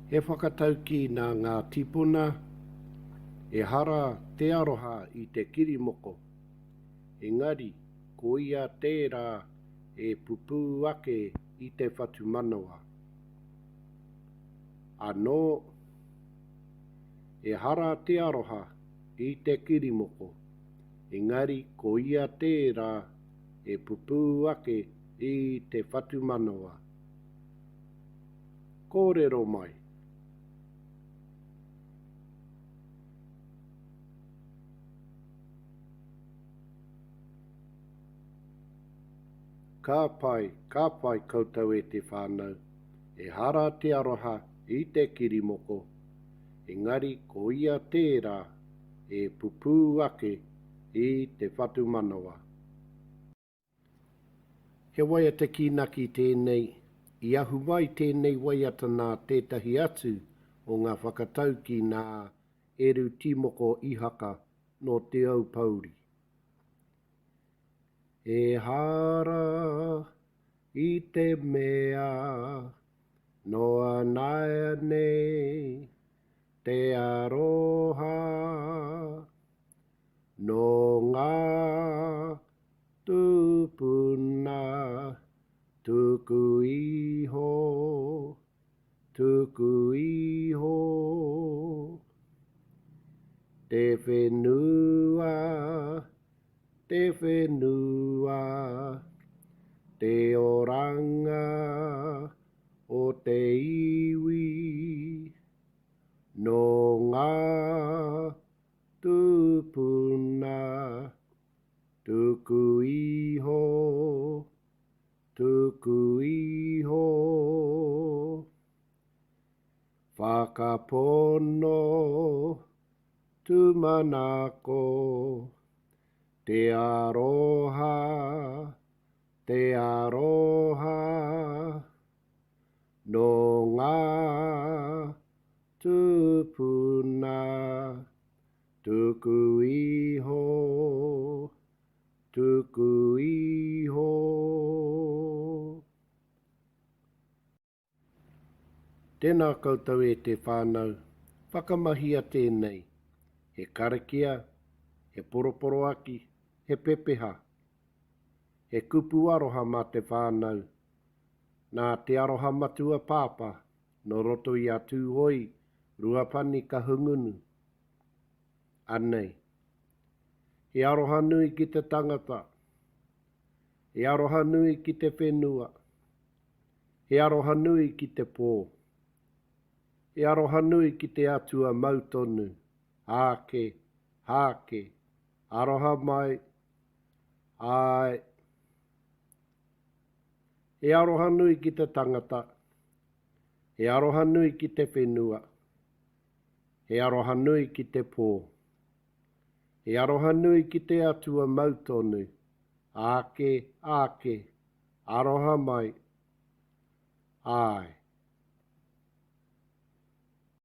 He whakatau ki nā ngā tipuna, e hara te aroha i te kirimoko. Engari, ko ia tērā e pupu ake i te whatu manawa. Anō, e hara te aroha i te kirimoko. Engari, ko ia tērā e pupu ake i te whatu manawa. Kōrero mai. Ka pai koutou e te whānau, e hara te aroha i te kirimoko, engari ko ia tērā e pupu ake i te whatu manawa. He waia te kinaki tēnei, i ahu mai tēnei waiata nā tētahi atu o ngā whakatau ki nā eru timoko ihaka no te au pauri. E hara i te mea noa naia nei te aroha no ngā tupuna tuku iho te whenua te oranga o te iwi no ngā tupuna tuku iho whakapono tumanako te aroha no ngā tupuna tuku iho Tēnā koutou e te whānau, whakamahia tēnei, he karakia, he poroporo aki, he pepeha, he kupu aroha ma te whānau, nā te aroha matua pāpā, no roto i a tūhoi, ruapani ka hungunu. Anei, he aroha nui ki te tangata, he aroha nui ki te whenua, he aroha nui ki te pō, he aroha nui ki te atua mautonu, hāke, aroha mai, ai. He aroha nui ki te tangata, he aroha nui ki te whenua, he aroha nui ki te pō, he aroha nui ki te atua mautonu, ake, aroha mai, ai.